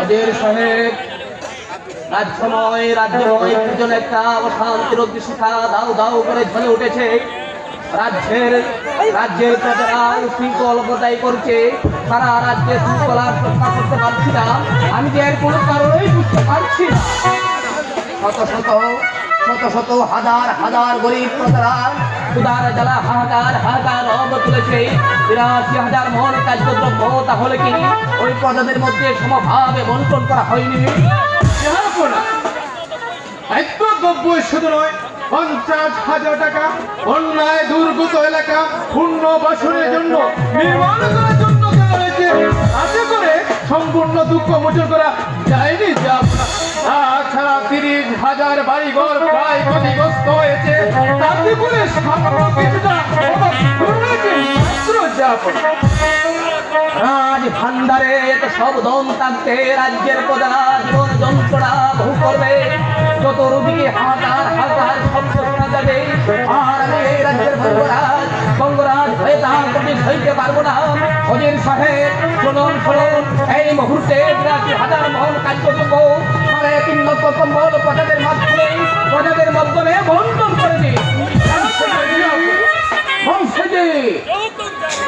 ওজির সাহেব, রাজ্যময় দুজন একটা অশান্তির অগ্নিশিখা দাউ দাউ করে জ্বলে উঠেছে। রাজ্যের প্রজারা উশৃঙ্খল বজায় করছে। সারা রাজ্যে শৃঙ্খলা রক্ষা করতে পারছি না। আমি যে এর কোনো কারণেই বুঝতে পারছি না। শত শত হাজার হাজার গরিব প্রজারা ক্ষুধার জ্বালা হাহাকার রব তুলেছে। ৮২,০০০ মন কার্যদ্রব্য, তাহলে কি ওই প্রজাদের মধ্যে সমভাবে বন্টন করা হয়নি? দ্রব্য শুধু নয়, ৫০,০০০ টাকা অন্যায় দুর্গত এলাকা পুনর্বাসনের জন্য নির্মাণ করার জন্য দেওয়া হয়েছে। তাতে করে সম্পূর্ণ দুঃখ মোচন করা যায়নি। তাছাড়া ৩০,০০০ বাড়িঘর প্রায় ক্ষতিগ্রস্ত হয়েছে। তাতে করে সামান্য কিছুটা রাজ ভান্ডারে সব দম থাকতে রাজ্যের প্রজারা জীবন যন্ত্রণা বহু করবে। চতুর্দিকে হাহাকার শব্দ শোনা যাবে। আর আমি এই রাজ্যের বঙ্গরাজ হয়ে তা সইতে পারবো না। ওজির সাহেব শুনুন, এই মুহূর্তে